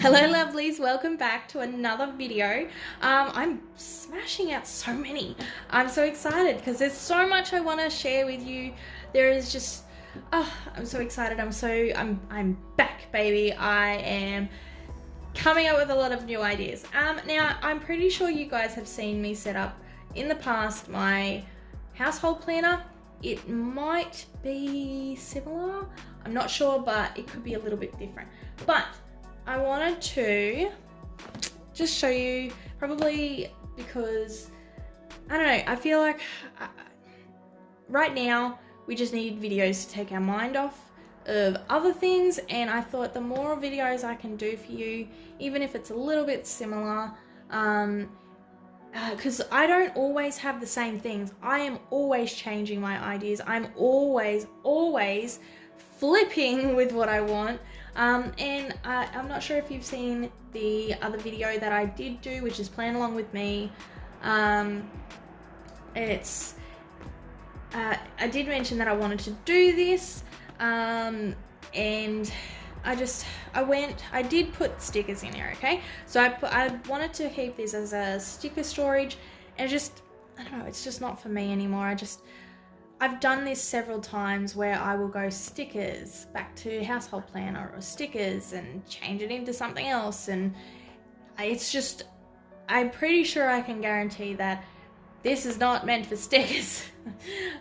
Hello lovelies, welcome back to another video. I'm smashing out so many. I'm so excited because there's so much I want to share with you. There is just, I'm so excited. I'm back, baby. I am coming up with a lot of new ideas. Now I'm pretty sure you guys have seen me set up in the past my household planner. It might be similar, I'm not sure, but it could be a little bit different. But I wanted to just show you, probably because, I don't know, I feel like right now we just need videos to take our mind off of other things, and I thought the more videos I can do for you, even if it's a little bit similar, because I don't always have the same things. I am always changing my ideas. I'm always flipping with what I want. And I'm not sure if you've seen the other video that I did do, which is Plan Along With Me. I did mention that I wanted to do this, and I did put stickers in here, okay? So I wanted to keep this as a sticker storage, and I don't know, it's just not for me anymore. I've done this several times where I will go stickers back to household planner or stickers and change it into something else, and it's just, I'm pretty sure I can guarantee that this is not meant for stickers.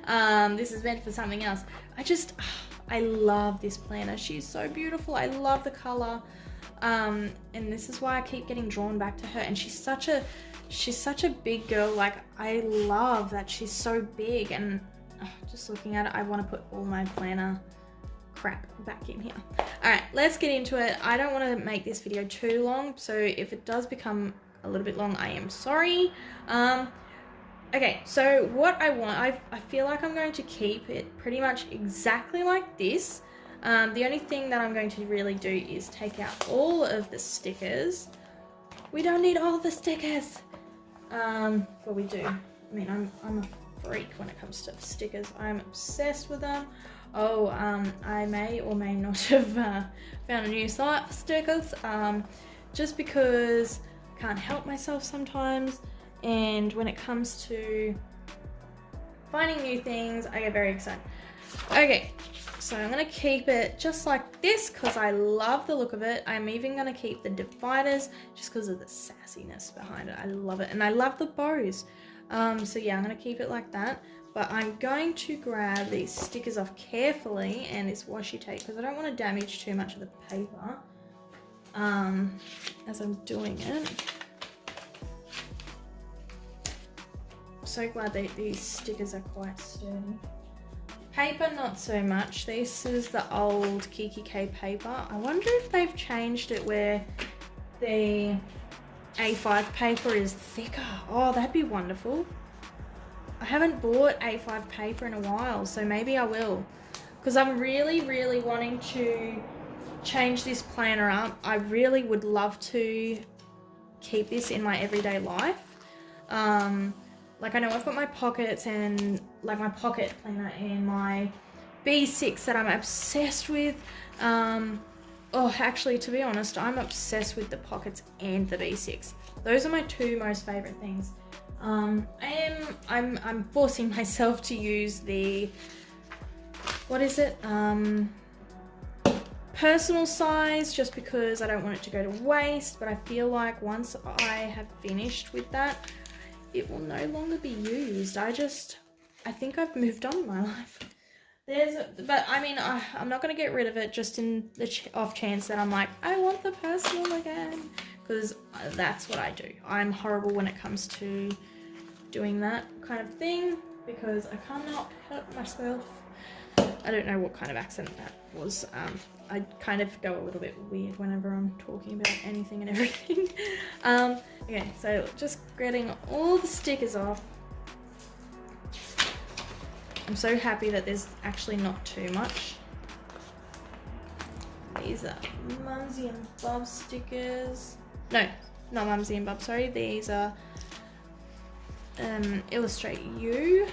This is meant for something else. I love this planner. She's so beautiful. I love the color. And this is why I keep getting drawn back to her. And she's such a big girl. Like, I love that she's so big, and just looking at it, I want to put all my planner crap back in here. All right, let's get into it. I don't want to make this video too long, so if it does become a little bit long, I am sorry. Okay, so what I want, I feel like I'm going to keep it pretty much exactly like this. The only thing that I'm going to really do is take out all of the stickers. We don't need all the stickers. Well, we do. I mean, I'm a freak when it comes to stickers. I'm obsessed with them. Oh, I may or may not have found a new site for stickers, just because I can't help myself sometimes, and when it comes to finding new things, I get very excited. Okay, so I'm going to keep it just like this because I love the look of it. I'm even going to keep the dividers just because of the sassiness behind it. I love it, and I love the bows. So yeah, I'm going to keep it like that, but I'm going to grab these stickers off carefully and this washi tape because I don't want to damage too much of the paper as I'm doing it. I'm so glad that these stickers are quite sturdy. Paper, not so much. This is the old Kikki K paper. I wonder if they've changed it where the A5 paper is thicker. Oh, that'd be wonderful. I haven't bought A5 paper in a while, so maybe I will, because I'm really wanting to change this planner up. I really would love to keep this in my everyday life. Like, I know I've got my pockets and like my pocket planner and my B6 that I'm obsessed with. Oh, actually, to be honest, I'm obsessed with the pockets and the B6. Those are my two most favorite things. I'm forcing myself to use the, what is it? Personal size, just because I don't want it to go to waste, but I feel like once I have finished with that, it will no longer be used. I think I've moved on in my life. But I mean, I'm not going to get rid of it just in the off chance that I'm like, I want the personal again, because that's what I do. I'm horrible when it comes to doing that kind of thing because I cannot help myself. I don't know what kind of accent that was. I kind of go a little bit weird whenever I'm talking about anything and everything. Okay, so just getting all the stickers off. I'm so happy that there's actually not too much. These are Mumsy and Bub stickers. No, not Mumsy and Bub, sorry. These are Illustrate You.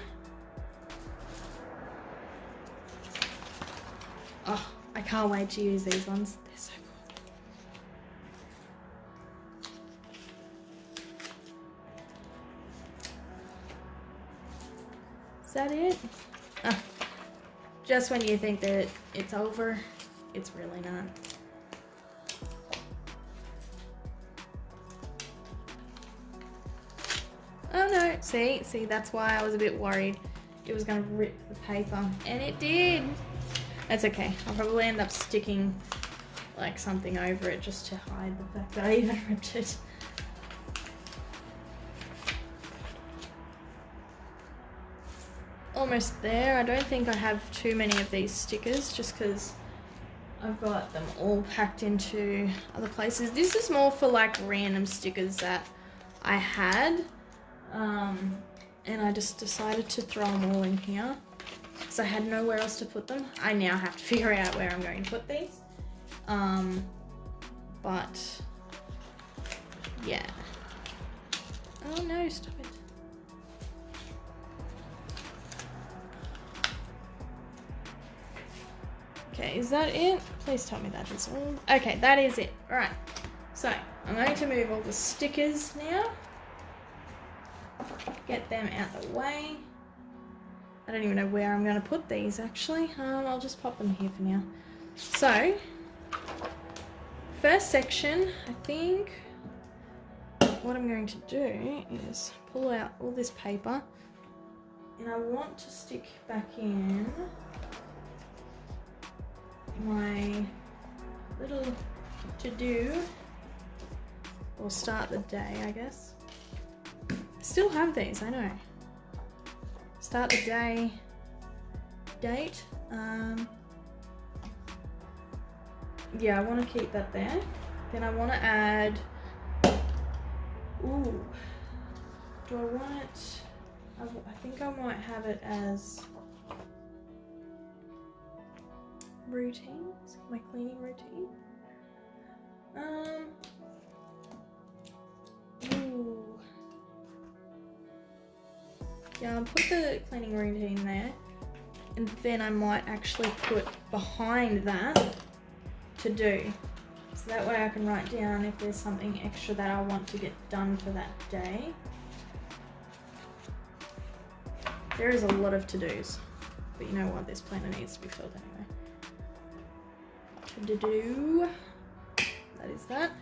Oh, I can't wait to use these ones. They're so cool. just when you think that it's over, it's really not. Oh no, see, that's why I was a bit worried it was gonna rip the paper, and it did. That's okay, I'll probably end up sticking like something over it just to hide the fact that I even ripped it. Almost there. I don't think I have too many of these stickers just because I've got them all packed into other places. This is more for like random stickers that I had. And I just decided to throw them all in here because I had nowhere else to put them. I now have to figure out where I'm going to put these. But yeah. Oh no, stop it. Okay, is that it? Please tell me that is all. Okay, that is it. All right. So I'm going to move all the stickers now. Get them out the way. I don't even know where I'm going to put these actually. I'll just pop them here for now. So, first section, I think what I'm going to do is pull out all this paper, and I want to stick back in my little to-do, or start the day, I guess. Still have these, I know. Start the day date. Yeah, I want to keep that there. Then I want to add, ooh, do I want it, I think I might have it as routines, my cleaning routine. Ooh. Yeah, I'll put the cleaning routine there, and then I might actually put behind that to do. So that way I can write down if there's something extra that I want to get done for that day. There is a lot of to-dos, but you know what, this planner needs to be filled anyway. To-do, that is that.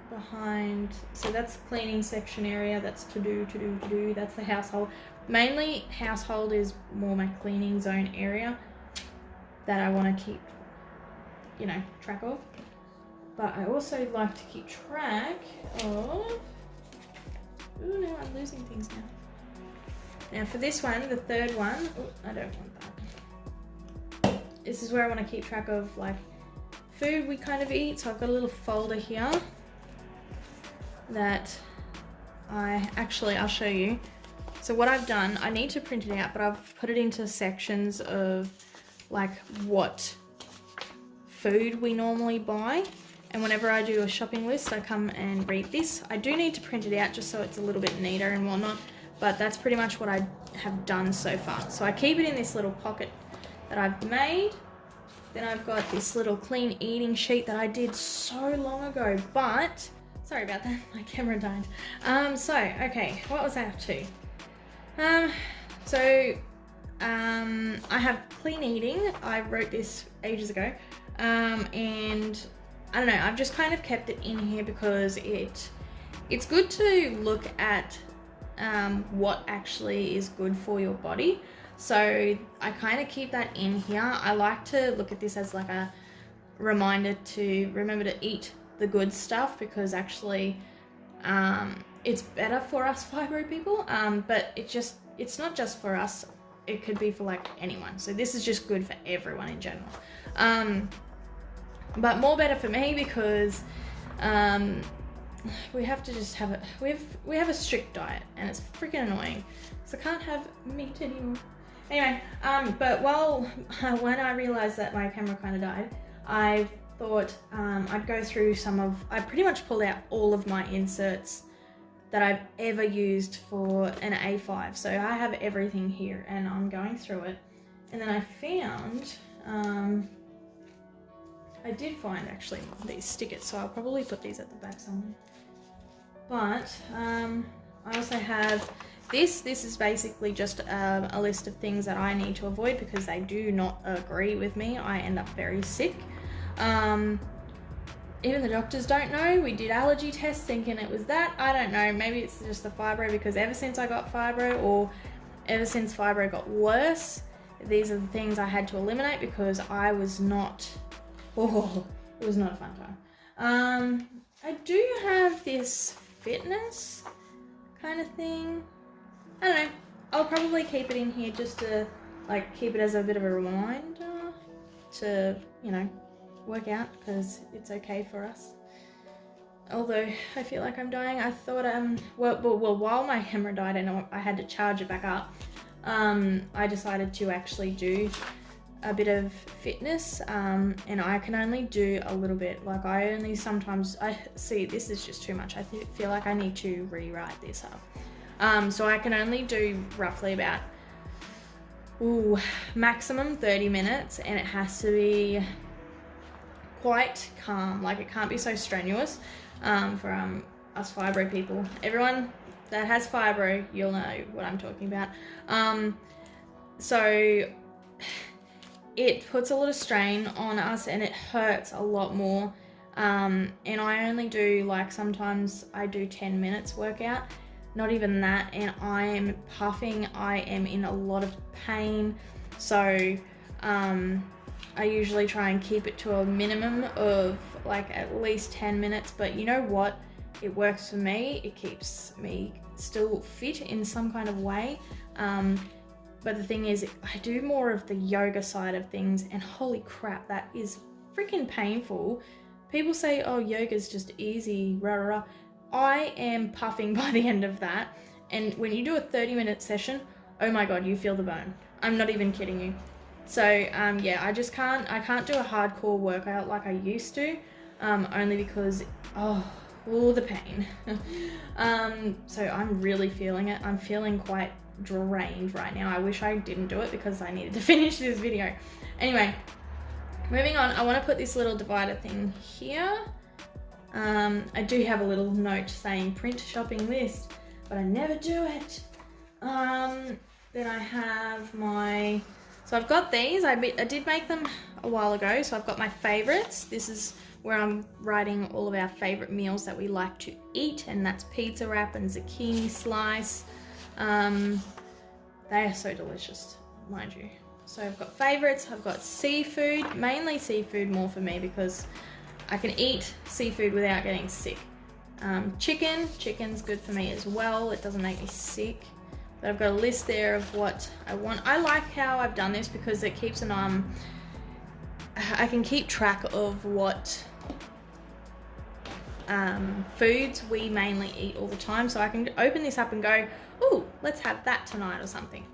Behind, so that's cleaning section area, that's to-do, that's the household. Mainly household is more my cleaning zone area that I want to keep, you know, track of. But I also like to keep track of, ooh no, I'm losing things now. Now for this one, the third one, ooh, I don't want that. This is where I want to keep track of like food we kind of eat. So I've got a little folder here that I'll show you. So what I've done, I need to print it out, but I've put it into sections of like what food we normally buy. And whenever I do a shopping list, I come and read this. I do need to print it out just so it's a little bit neater and whatnot, but that's pretty much what I have done so far. So I keep it in this little pocket that I've made. Then I've got this little clean eating sheet that I did so long ago, but sorry about that, my camera died. Okay, what was I up to? I have clean eating. I wrote this ages ago, and I don't know, I've just kind of kept it in here because it's good to look at what actually is good for your body. So I kind of keep that in here. I like to look at this as like a reminder to remember to eat the good stuff, because actually it's better for us fibro people, but it's not just for us, it could be for like anyone. So this is just good for everyone in general, but more better for me because we have to just have it, we have a strict diet and it's freaking annoying, so I can't have meat anymore. Anyway, but when I realized that my camera kind of died, I thought I'd go through I pretty much pulled out all of my inserts that I've ever used for an A5. So I have everything here and I'm going through it. And then I found, I did find actually these stickers, so I'll probably put these at the back somewhere. But I also have this is basically just a list of things that I need to avoid because they do not agree with me. I end up very sick. Even the doctors don't know. We did allergy tests thinking it was that. I don't know. Maybe it's just the fibro, because ever since I got fibro, or ever since fibro got worse, these are the things I had to eliminate because I was not, oh, it was not a fun time. I do have this fitness kind of thing. I don't know. I'll probably keep it in here just to like keep it as a bit of a reminder to, you know, work out, because it's okay for us. Although I feel like I'm dying. I thought well while my camera died and I had to charge it back up, I decided to actually do a bit of fitness, and I can only do a little bit. Like sometimes I see this is just too much. I feel like I need to rewrite this up. So I can only do roughly about maximum 30 minutes, and it has to be quite calm. Like it can't be so strenuous for us fibro people. Everyone that has fibro, you'll know what I'm talking about. So it puts a lot of strain on us and it hurts a lot more. And I only do, like, sometimes I do 10 minutes workout, not even that, and I am puffing, I am in a lot of pain. So I usually try and keep it to a minimum of like at least 10 minutes, but you know what? It works for me. It keeps me still fit in some kind of way. But the thing is, I do more of the yoga side of things, and holy crap, that is freaking painful. People say, oh, yoga's just easy, rah, rah, rah. I am puffing by the end of that. And when you do a 30-minute session, oh my God, you feel the burn. I'm not even kidding you. So yeah, I can't do a hardcore workout like I used to, only because, the pain. So I'm really feeling it. I'm feeling quite drained right now. I wish I didn't do it because I needed to finish this video. Anyway, moving on, I want to put this little divider thing here. I do have a little note saying print shopping list, but I never do it. Then I have my, so I've got these. I did make them a while ago. So I've got my favorites. This is where I'm writing all of our favorite meals that we like to eat, and that's pizza wrap and zucchini slice. They are so delicious, mind you. So I've got favorites. I've got seafood, mainly seafood more for me because I can eat seafood without getting sick. Chicken's good for me as well. It doesn't make me sick. But I've got a list there of what I want. I like how I've done this because it keeps I can keep track of what foods we mainly eat all the time. So I can open this up and go, ooh, let's have that tonight or something.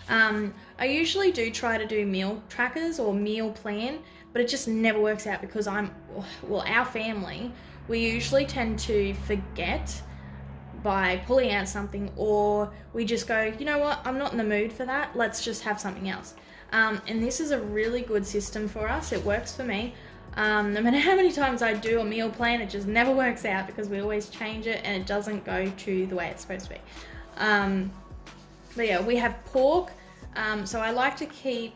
I usually do try to do meal trackers or meal plan, but it just never works out because our family, we usually tend to forget by pulling out something, or we just go, you know what, I'm not in the mood for that, let's just have something else. And this is a really good system for us. It works for me. No matter how many times I do a meal plan, it just never works out because we always change it and it doesn't go to the way it's supposed to be. But yeah, we have pork. So I like to keep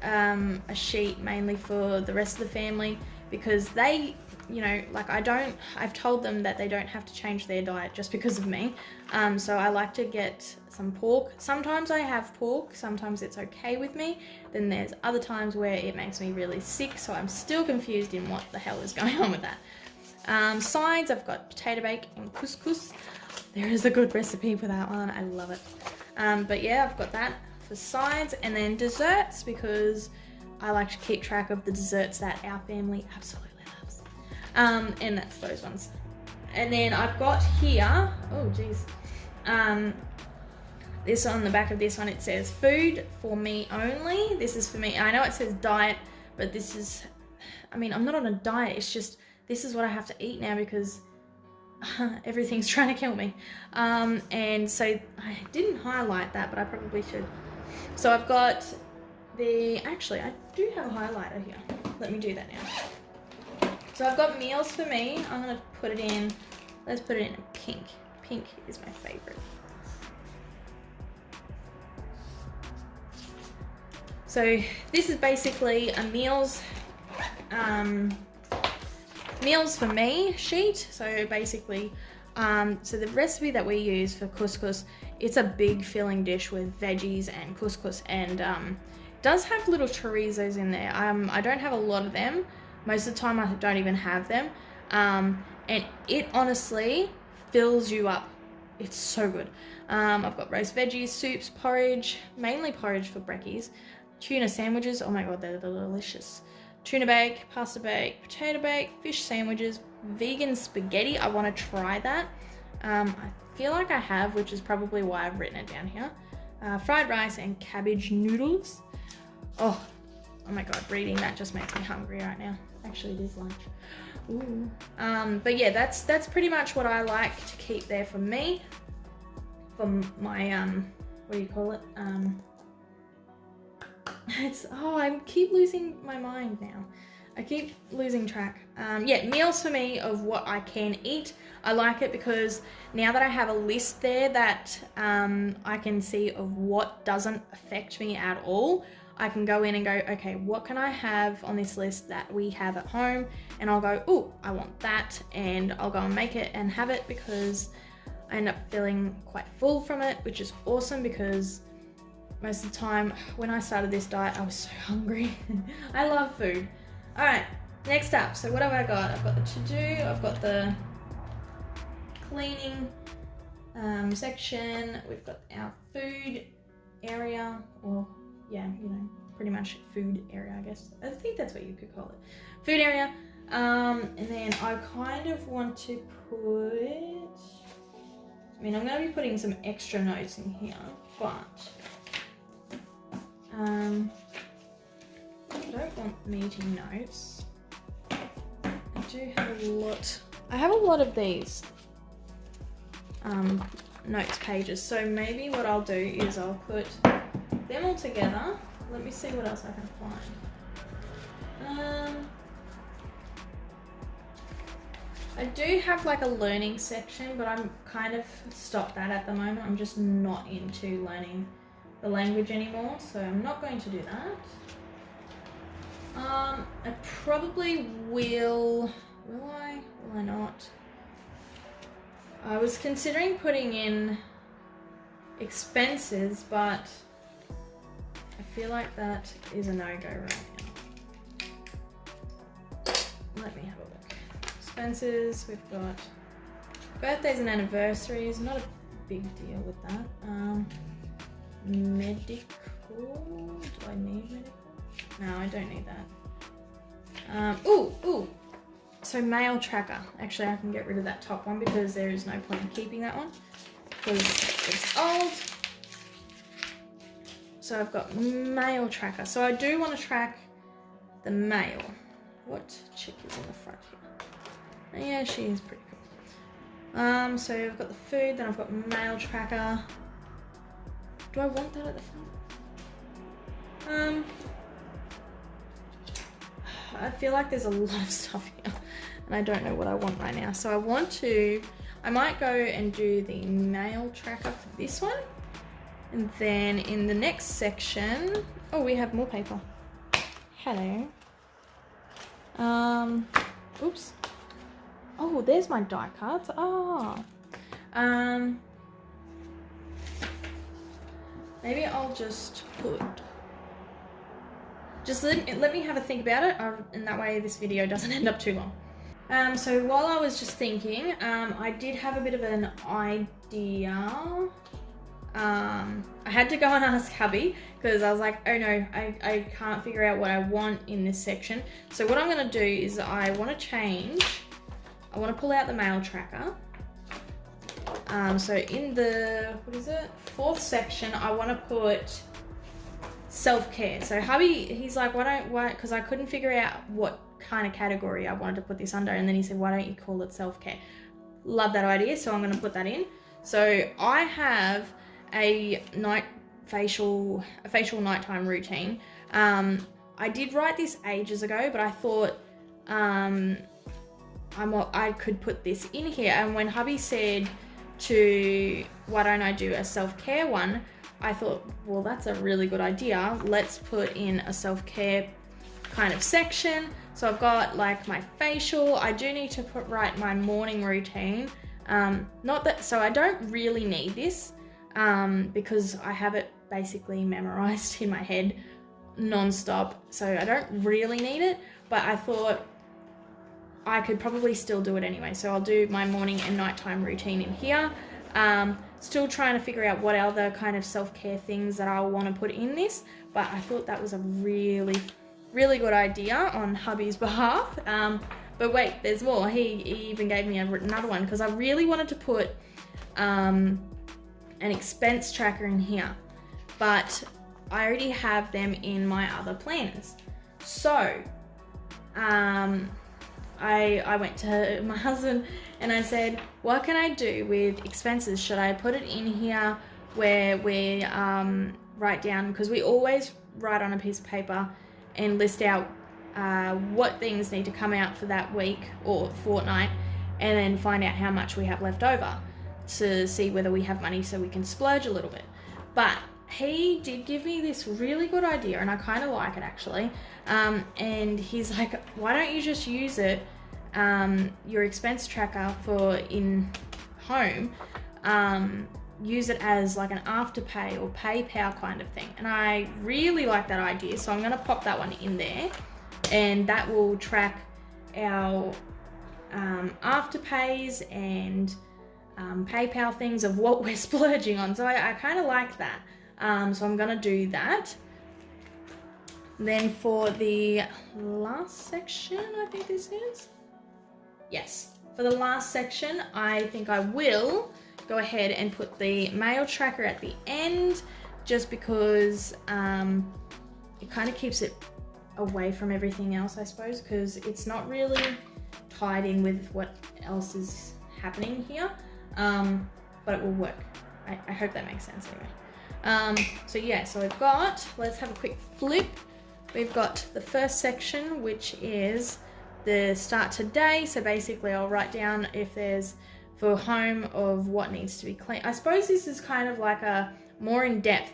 a sheet mainly for the rest of the family because they, you know, like I've told them that they don't have to change their diet just because of me. So I like to get some pork. Sometimes I have pork, sometimes it's okay with me. Then there's other times where it makes me really sick, so I'm still confused in what the hell is going on with that. Sides, I've got potato bake and couscous. There is a good recipe for that one, I love it. But yeah, I've got that for sides, and then desserts because I like to keep track of the desserts that our family absolutely loves. And that's those ones. And then I've got here, oh geez, this on the back of this one, it says food for me only. This is for me. I know it says diet, but this is, I mean, I'm not on a diet. It's just, this is what I have to eat now because everything's trying to kill me. And so I didn't highlight that, but I probably should. So I've got actually, I do have a highlighter here. Let me do that now. So I've got meals for me. I'm going to put it in, let's put it in pink. Pink is my favorite. So this is basically a meals for me sheet. So basically, so the recipe that we use for couscous, it's a big filling dish with veggies and couscous, and does have little chorizos in there. I don't have a lot of them. Most of the time I don't even have them. And it honestly fills you up. It's so good. I've got roast veggies, soups, porridge, mainly porridge for brekkies, tuna sandwiches, oh my god, they're delicious. Tuna bake, pasta bake, potato bake, fish sandwiches, vegan spaghetti. I want to try that. I feel like I have, which is probably why I've written it down here. Fried rice and cabbage noodles. Oh my god, reading that just makes me hungry right now. Actually, it is lunch. Ooh. But yeah, that's pretty much what I like to keep there for me. For my what do you call it? I keep losing my mind now. I keep losing track. Yeah, meals for me of what I can eat. I like it because now that I have a list there that I can see of what doesn't affect me at all, I can go in and go, okay, what can I have on this list that we have at home? And I'll go, oh, I want that. And I'll go and make it and have it, because I end up feeling quite full from it, which is awesome, because most of the time when I started this diet, I was so hungry. I love food. All right, next up. So what have I got? I've got the to-do, I've got the cleaning section, we've got our food area, or yeah, you know, pretty much food area, I guess. I think that's what you could call it. Food area. And then I kind of want to put, I mean, I'm going to be putting some extra notes in here, but I don't want meeting notes. I do have a lot. I have a lot of these notes pages, so maybe what I'll do is I'll put them all together. Let me see what else I can find. I do have like a learning section, but I'm kind of stopped that at the moment. I'm just not into learning the language anymore, so I'm not going to do that. I probably will I? Will I not? I was considering putting in expenses, but I feel like that is a no-go right now. Let me have a look. Expenses, we've got birthdays and anniversaries, not a big deal with that. Medical, do I need medical? No, I don't need that. Ooh, so mail tracker. Actually, I can get rid of that top one because there is no point in keeping that one because it's old. So I've got mail tracker. So I do want to track the mail. What chick is in the front here? Yeah, she is pretty cool. So I've got the food, then I've got mail tracker. Do I want that at the front? I feel like there's a lot of stuff here and I don't know what I want right now. So I might go and do the mail tracker for this one. And then in the next section, oh, we have more paper. Hello. Oops. Oh, there's my die cards. Oh. Maybe I'll just put, let me have a think about it, and that way this video doesn't end up too long. So while I was just thinking, I did have a bit of an idea. I had to go and ask hubby because I was like, oh no, I can't figure out what I want in this section. So what I'm going to do is I want to pull out the mail tracker. So in the, what is it? 4th section, I want to put self-care. So hubby, he's like, why? Because I couldn't figure out what kind of category I wanted to put this under. And then he said, why don't you call it self-care? Love that idea. So I'm going to put that in. So I have a facial nighttime routine. I did write this ages ago, but I thought I could put this in here. And when hubby said why don't I do a self-care one, I thought, well, that's a really good idea. Let's put in a self-care kind of section. So I've got like my facial. I do need to write my morning routine. So I don't really need this because I have it basically memorized in my head non-stop. So I don't really need it, but I thought I could probably still do it anyway. So I'll do my morning and nighttime routine in here. Still trying to figure out what other kind of self-care things that I want to put in this, but I thought that was a really, really good idea on hubby's behalf. But wait, there's more. He even gave me another one because I really wanted to put an expense tracker in here, but I already have them in my other planners. So I went to my husband and I said, what can I do with expenses? Should I put it in here where we write down, because we always write on a piece of paper and list out what things need to come out for that week or fortnight, and then find out how much we have left over to see whether we have money so we can splurge a little bit. But he did give me this really good idea, and I kind of like it actually. And he's like, why don't you just use it, your expense tracker for in home, use it as like an afterpay or PayPal kind of thing. And I really like that idea, so I'm going to pop that one in there, and that will track our afterpays and PayPal things of what we're splurging on. So I kind of like that. So I'm going to do that. Then for the last section, I think this is, yes, for the last section, I think I will go ahead and put the mail tracker at the end, just because it kind of keeps it away from everything else, I suppose, because it's not really tied in with what else is happening here, but it will work. I hope that makes sense anyway. So yeah, so we've got, let's have a quick flip. We've got the first section, which is the start today. So basically I'll write down if there's for home of what needs to be cleaned. I suppose this is kind of like a more in depth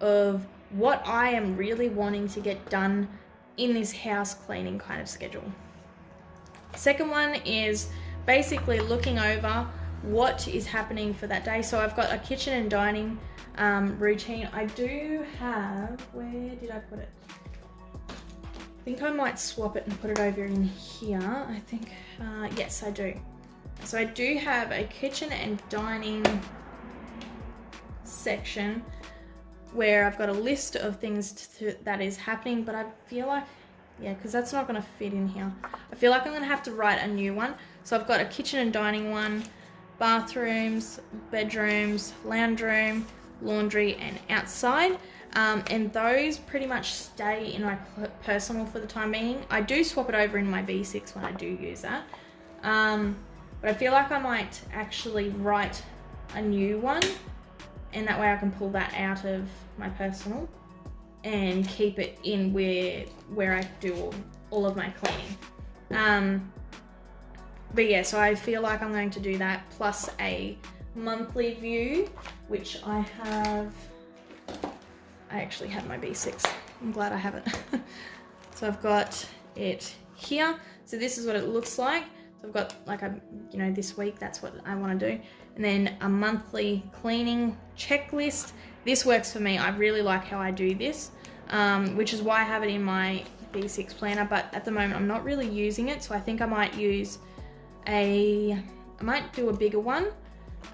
of what I am really wanting to get done in this house cleaning kind of schedule. Second one is basically looking over what is happening for that day. So I've got a kitchen and dining routine. I do have, where did I put it? I think I might swap it and put it over in here. I think, yes, I do. So I do have a kitchen and dining section where I've got a list of things that is happening, but I feel like, yeah, because that's not going to fit in here. I feel like I'm going to have to write a new one. So I've got a kitchen and dining one, bathrooms, bedrooms, lounge room, laundry, and outside. And those pretty much stay in my personal for the time being. I do swap it over in my B6 when I do use that. But I feel like I might actually write a new one, and that way I can pull that out of my personal and keep it in where I do all of my cleaning. But yeah, so I feel like I'm going to do that, plus a monthly view, which I have. I actually have my B6. I'm glad I have it. So I've got it here. So this is what it looks like. So I've got like a, you know, this week, that's what I want to do. And then a monthly cleaning checklist. This works for me. I really like how I do this, which is why I have it in my B6 planner. But at the moment, I'm not really using it. So I think I might use I might do a bigger one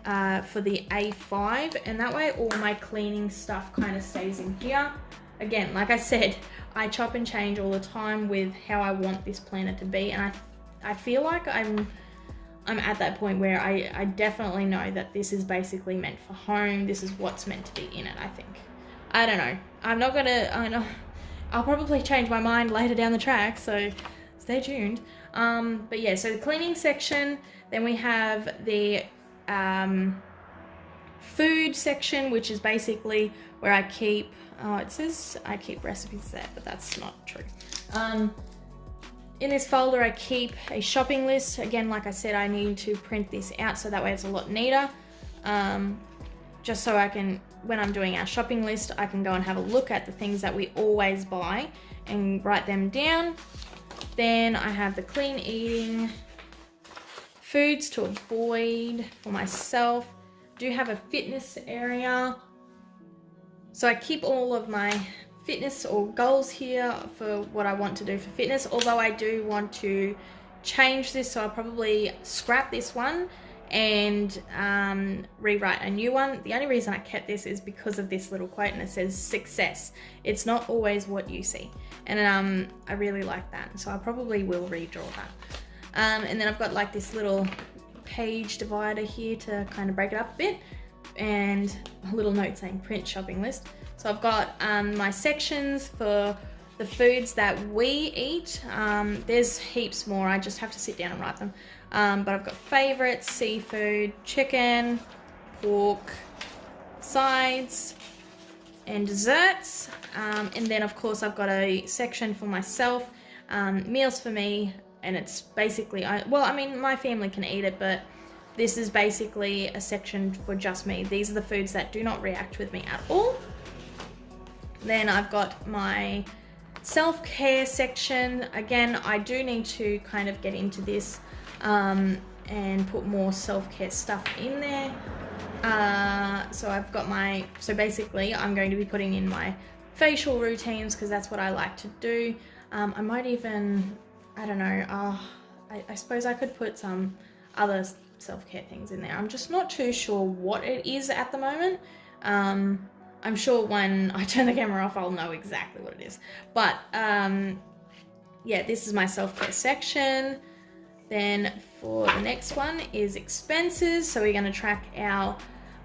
for the A5, and that way all my cleaning stuff kind of stays in here. Again, like I said, I chop and change all the time with how I want this planner to be, and I feel like I'm at that point where I definitely know that this is basically meant for home. This is what's meant to be in it, I think. I don't know. I'll probably change my mind later down the track, so stay tuned. But yeah, so the cleaning section, then we have the food section, which is basically where I keep, it says I keep recipes there, but that's not true. In this folder, I keep a shopping list. Again, like I said, I need to print this out so that way it's a lot neater, just so I can when I'm doing our shopping list, I can go and have a look at the things that we always buy and write them down. Then I have the clean eating, foods to avoid for myself. Do have a fitness area. So I keep all of my fitness or goals here for what I want to do for fitness, although I do want to change this, so I'll probably scrap this one and rewrite a new one. The only reason I kept this is because of this little quote, and it says success, it's not always what you see, and I really like that, so I probably will redraw that. And then I've got like this little page divider here to kind of break it up a bit, and a little note saying print shopping list. So I've got my sections for the foods that we eat. There's heaps more, I just have to sit down and write them. But I've got favorites, seafood, chicken, pork, sides, and desserts. And then of course I've got a section for myself, meals for me, and it's basically, well, I mean, my family can eat it, but this is basically a section for just me. These are the foods that do not react with me at all. Then I've got my self-care section. Again, I do need to kind of get into this and put more self-care stuff in there. So I've got my, so basically I'm going to be putting in my facial routines because that's what I like to do. I might even, I don't know, I suppose I could put some other self-care things in there. I'm just not too sure what it is at the moment. I'm sure when I turn the camera off, I'll know exactly what it is. But yeah, this is my self-care section. Then for the next one is expenses. So we're going to track our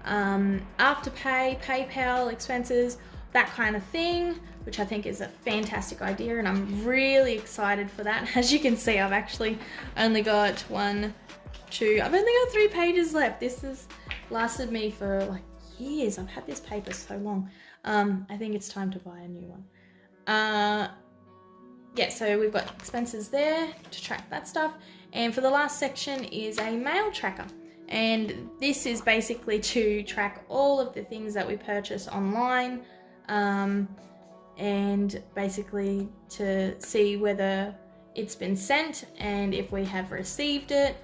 Afterpay, PayPal expenses, that kind of thing, which I think is a fantastic idea, and I'm really excited for that. As you can see, I've actually only got I've only got 3 pages left. This has lasted me for like years. I've had this paper so long. I think it's time to buy a new one. Yeah, so we've got expenses there to track that stuff. And for the last section is a mail tracker. And this is basically to track all of the things that we purchase online, and basically to see whether it's been sent and if we have received it.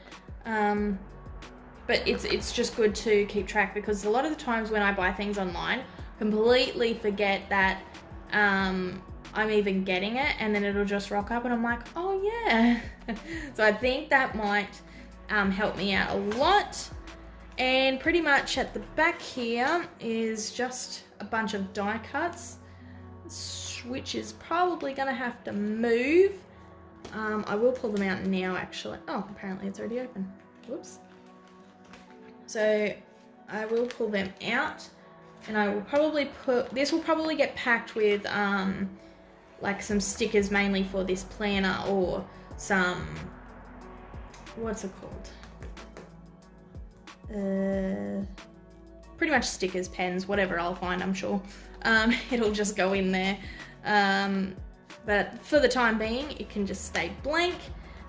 But it's just good to keep track, because a lot of the times when I buy things online, completely forget that I'm even getting it, and then it'll just rock up and I'm like, oh yeah. So I think that might help me out a lot. And pretty much at the back here is just a bunch of die cuts, which is probably gonna have to move. I will pull them out now actually. Oh, apparently it's already open. Whoops. So I will pull them out, and I will probably this will probably get packed with like some stickers, mainly for this planner, or some, what's it called? Pretty much stickers, pens, whatever I'll find, I'm sure. It'll just go in there. But for the time being, it can just stay blank.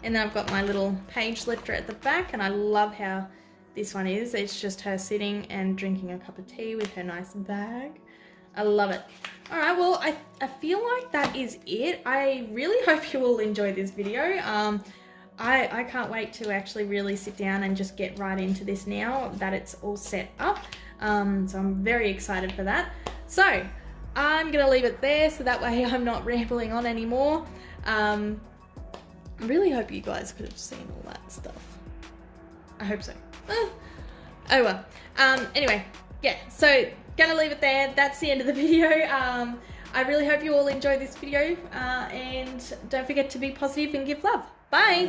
And then I've got my little page lifter at the back, and I love how this one is. It's just her sitting and drinking a cup of tea with her nice bag. I love it. All right, well, I feel like that is it. I really hope you all enjoyed this video. I can't wait to actually really sit down and just get right into this now that it's all set up. So I'm very excited for that. So I'm gonna leave it there so that way I'm not rambling on anymore. I really hope you guys could have seen all that stuff. I hope so. Oh well. Anyway, yeah, so gonna leave it there. That's the end of the video. I really hope you all enjoyed this video, and don't forget to be positive and give love. Bye.